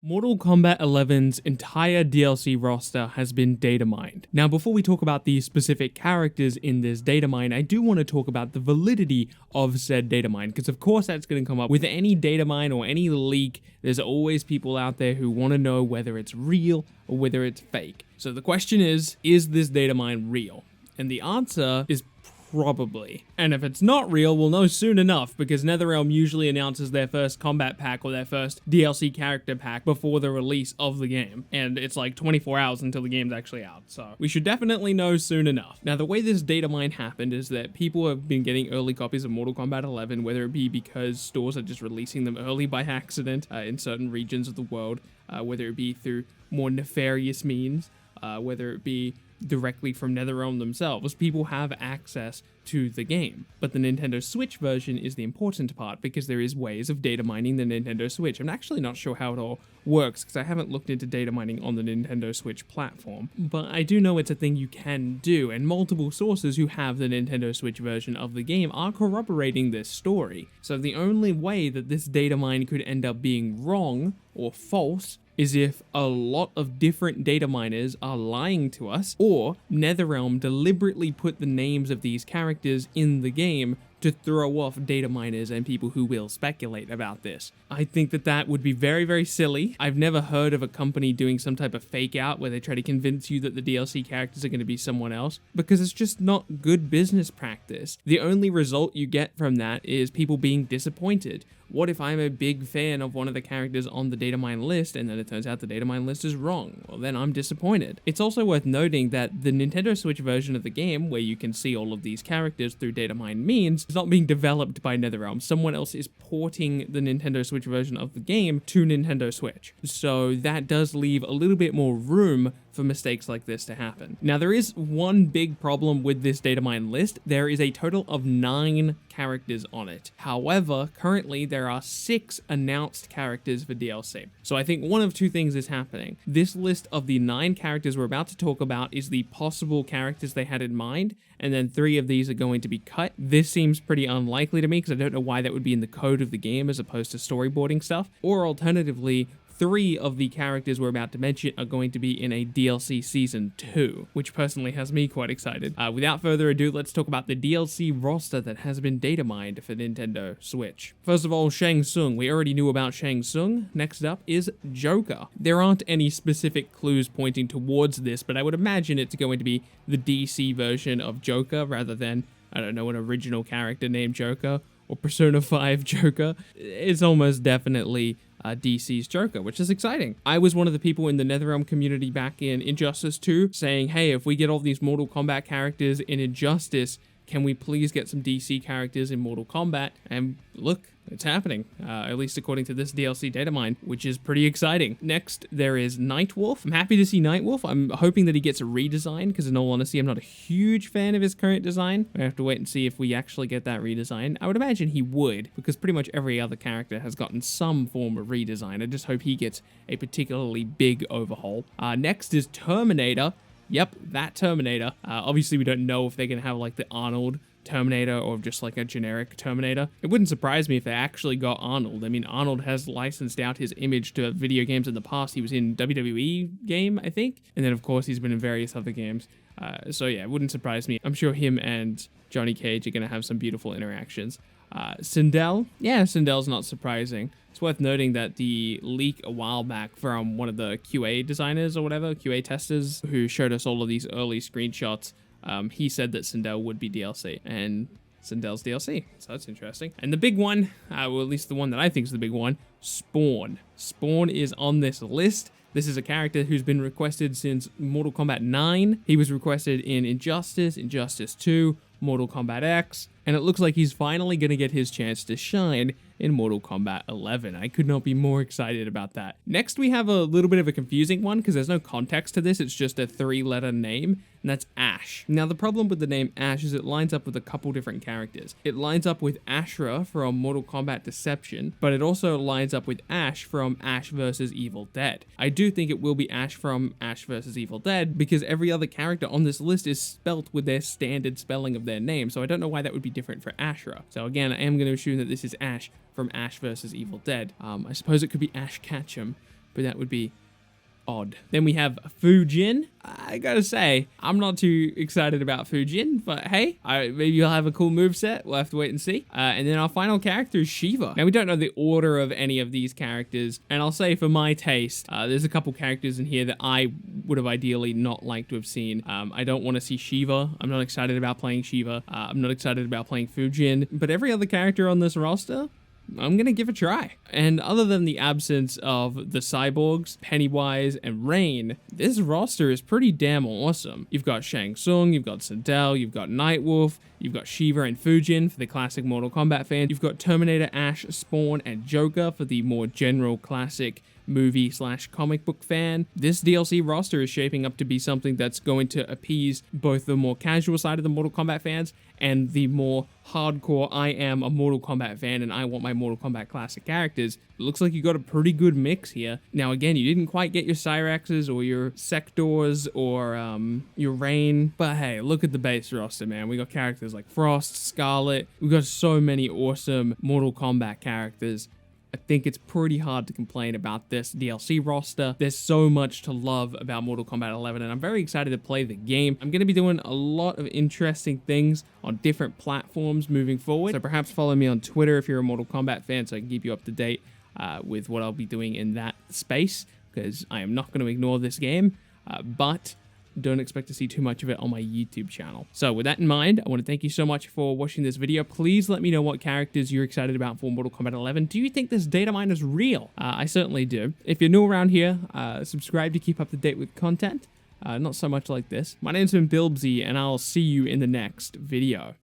Mortal Kombat 11's entire DLC roster has been data mined. Now, before we talk about the specific characters in this data mine, I do want to talk about the validity of said data mine, because of course that's going to come up with any data mine or any leak. There's always people out there who want to know whether it's real or whether it's fake. So the question is this data mine real? And the answer is probably. And if it's not real, we'll know soon enough, because Nether Realm usually announces their first combat pack or their first DLC character pack before the release of the game. And it's like 24 hours until the game's actually out, so we should definitely know soon enough. Now, the way this data mine happened is that people have been getting early copies of Mortal Kombat 11, whether it be because stores are just releasing them early by accident in certain regions of the world, whether it be through more nefarious means, whether it be directly from Nether Realm themselves. People have access to the game. But the Nintendo Switch version is the important part, because there is ways of data mining the Nintendo Switch. I'm actually not sure how it all works, because I haven't looked into data mining on the Nintendo Switch platform. But I do know it's a thing you can do, and multiple sources who have the Nintendo Switch version of the game are corroborating this story. So the only way that this data mine could end up being wrong or false is if a lot of different data miners are lying to us, or NetherRealm deliberately put the names of these characters in the game to throw off data miners and people who will speculate about this. I think that would be very, very silly. I've never heard of a company doing some type of fake out where they try to convince you that the DLC characters are going to be someone else, because it's just not good business practice. The only result you get from that is people being disappointed. What if I'm a big fan of one of the characters on the datamine list and then it turns out the datamine list is wrong? Well, then I'm disappointed. It's also worth noting that the Nintendo Switch version of the game, where you can see all of these characters through datamine means, is not being developed by NetherRealm. Someone else is porting the Nintendo Switch version of the game to Nintendo Switch. So that does leave a little bit more room for mistakes like this to happen. Now, there is one big problem with this datamine list. There is a total of 9 characters on it. However, currently there are 6 announced characters for DLC. So I think one of two things is happening. This list of the 9 characters we're about to talk about is the possible characters they had in mind, and then 3 of these are going to be cut. This seems pretty unlikely to me, because I don't know why that would be in the code of the game as opposed to storyboarding stuff. Or alternatively, 3 of the characters we're about to mention are going to be in a DLC Season 2, which personally has me quite excited. Without further ado, let's talk about the DLC roster that has been data mined for Nintendo Switch. First of all, Shang Tsung. We already knew about Shang Tsung. Next up is Joker. There aren't any specific clues pointing towards this, but I would imagine it's going to be the DC version of Joker rather than, I don't know, an original character named Joker or Persona 5 Joker. It's almost definitely DC's Joker, which is exciting. I was one of the people in the NetherRealm community back in Injustice 2 saying, hey, if we get all these Mortal Kombat characters in Injustice, can we please get some DC characters in Mortal Kombat? And look, it's happening, at least according to this DLC data mine, which is pretty exciting. Next, there is Nightwolf. I'm happy to see Nightwolf. I'm hoping that he gets a redesign, because in all honesty, I'm not a huge fan of his current design. I have to wait and see if we actually get that redesign. I would imagine he would, because pretty much every other character has gotten some form of redesign. I just hope he gets a particularly big overhaul. Next is Terminator. Yep, that Terminator. Obviously, we don't know if they're going to have like the Arnold Terminator or just like a generic Terminator. It wouldn't surprise me if they actually got Arnold. I mean, Arnold has licensed out his image to video games in the past. He was in WWE game, I think. And then, of course, he's been in various other games. So yeah, it wouldn't surprise me. I'm sure him and Johnny Cage are going to have some beautiful interactions. Sindel? Yeah, Sindel's not surprising. It's worth noting that the leak a while back from one of the QA designers or whatever, QA testers, who showed us all of these early screenshots, he said that Sindel would be DLC, and Sindel's DLC, so that's interesting. And the big one, well, at least the one that I think is the big one, Spawn. Spawn is on this list. This is a character who's been requested since Mortal Kombat 9. He was requested in Injustice, Injustice 2, Mortal Kombat X, and it looks like he's finally going to get his chance to shine in Mortal Kombat 11. I could not be more excited about that. Next, we have a little bit of a confusing one, because there's no context to this. It's just a 3-letter name, and that's Ash. Now, the problem with the name Ash is it lines up with a couple different characters. It lines up with Ashra from Mortal Kombat Deception, but it also lines up with Ash from Ash vs. Evil Dead. I do think it will be Ash from Ash vs. Evil Dead, because every other character on this list is spelt with their standard spelling of their name, so I don't know why that would be different for Ashra. So again, I am going to assume that this is Ash from Ash vs. Evil Dead. I suppose it could be Ash Ketchum, but that would be odd. Then we have Fujin. I gotta say, I'm not too excited about Fujin, but hey, maybe you'll have a cool moveset. We'll have to wait and see. And then our final character is Shiva. Now, we don't know the order of any of these characters, and I'll say for my taste, there's a couple characters in here that I would have ideally not liked to have seen. I don't want to see Shiva. I'm not excited about playing Shiva. I'm not excited about playing Fujin, but every other character on this roster, I'm gonna give a try. And other than the absence of the cyborgs, Pennywise, and Rain, this roster is pretty damn awesome. You've got Shang Tsung, you've got Sindel, you've got Nightwolf, you've got Shiva and Fujin for the classic Mortal Kombat fans, you've got Terminator, Ash, Spawn, and Joker for the more general classic movie/comic book fan. This DLC roster is shaping up to be something that's going to appease both the more casual side of the Mortal Kombat fans and the more hardcore, I am a Mortal Kombat fan and I want my Mortal Kombat classic characters. It looks like you got a pretty good mix here. Now again, you didn't quite get your Cyraxes or your Sectors or your Rain, but hey, look at the base roster, man. We got characters like Frost, Scarlet. We got so many awesome Mortal Kombat characters. I think it's pretty hard to complain about this DLC roster. There's so much to love about Mortal Kombat 11, and I'm very excited to play the game. I'm going to be doing a lot of interesting things on different platforms moving forward, so perhaps follow me on Twitter if you're a Mortal Kombat fan so I can keep you up to date with what I'll be doing in that space, because I am not going to ignore this game, but don't expect to see too much of it on my YouTube channel. So with that in mind, I want to thank you so much for watching this video. Please let me know what characters you're excited about for Mortal Kombat 11. Do you think this data mine is real? I certainly do. If you're new around here, subscribe to keep up to date with content. Not so much like this. My name's been Bilbzy, and I'll see you in the next video.